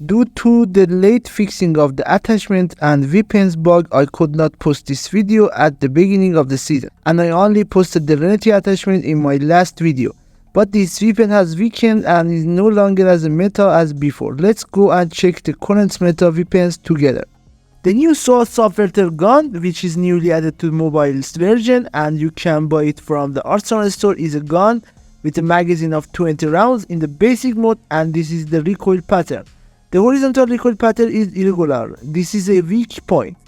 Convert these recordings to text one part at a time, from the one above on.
Due to the late fixing of the attachment and weapons bug, I could not post this video at the beginning of the season, and I only posted the Reneti attachment in my last video. But this weapon has weakened and is no longer as meta as before. Let's go and check the current meta weapons together. The new Sword Subverter gun, which is newly added to the mobile version and you can buy it from the Arsenal store, is a gun with a magazine of 20 rounds in the basic mode, and this is the recoil pattern. The horizontal recoil pattern is irregular. This is a weak point,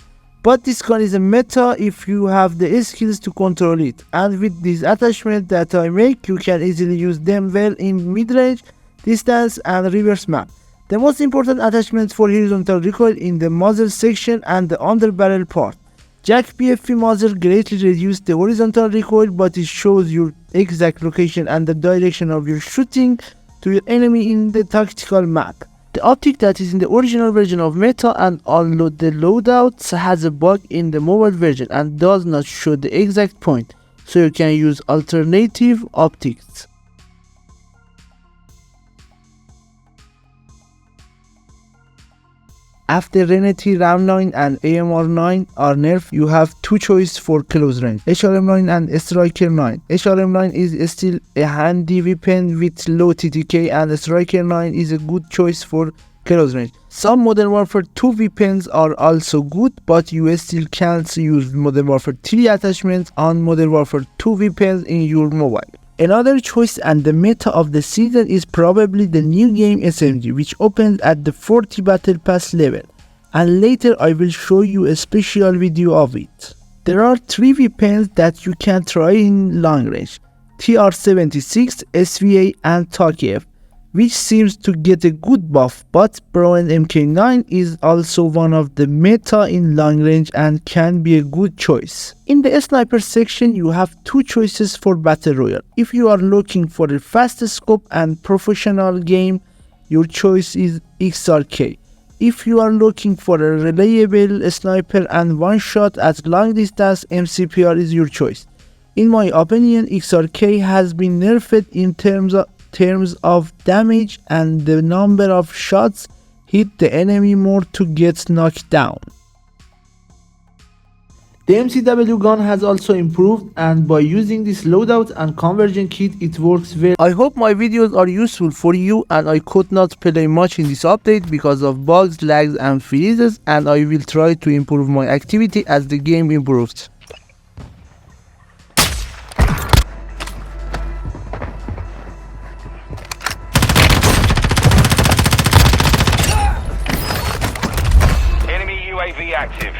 but this gun is a meta if you have the skills to control it, and with this attachment that I make, you can easily use them well in mid-range, distance and reverse map. The most important attachments for horizontal recoil in the muzzle section and the underbarrel part. Jack PFP muzzle greatly reduces the horizontal recoil, but it shows your exact location and the direction of your shooting to your enemy in the tactical map. The optic that is in the original version of Meta and all the loadouts has a bug in the mobile version and does not show the exact point, so you can use alternative optics. After Reneti Ram 9 and AMR 9 are nerfed, you have two choices for close range, HRM 9 and Striker 9. HRM 9 is still a handy weapon with low TTK, and Striker 9 is a good choice for close range. Some Modern Warfare 2 weapons are also good, but you still can't use Modern Warfare 3 attachments on Modern Warfare 2 weapons in your mobile. Another choice and the meta of the season is probably the new game SMG, which opens at the 40 battle pass level, and later I will show you a special video of it. There are three weapons that you can try in long range: TR-76, SVA and TAKF, which seems to get a good buff, but Brown MK9 is also one of the meta in long range and can be a good choice. In the sniper section, you have two choices for battle royale. If you are looking for a fast scope and professional game, your choice is XRK. If you are looking for a reliable sniper and one shot at long distance, MCPR is your choice. In my opinion, XRK has been nerfed in terms of damage and the number of shots hit the enemy more to get knocked down. The MCW gun has also improved, and by using this loadout and conversion kit, it works well. I hope my videos are useful for you, and I could not play much in this update because of bugs, lags and freezes, and I will try to improve my activity as the game improves. UAV active.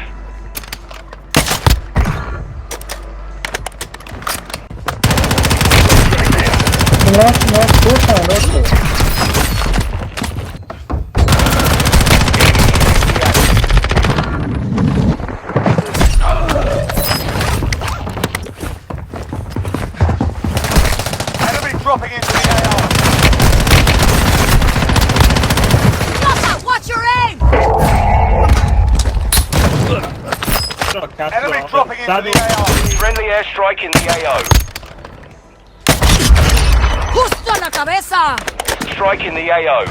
Enemy dropping into the AR. Watch your aim! Enemy dropping into the AO. Friendly airstrike in the AO. Justo en la cabeza! Strike in the AO.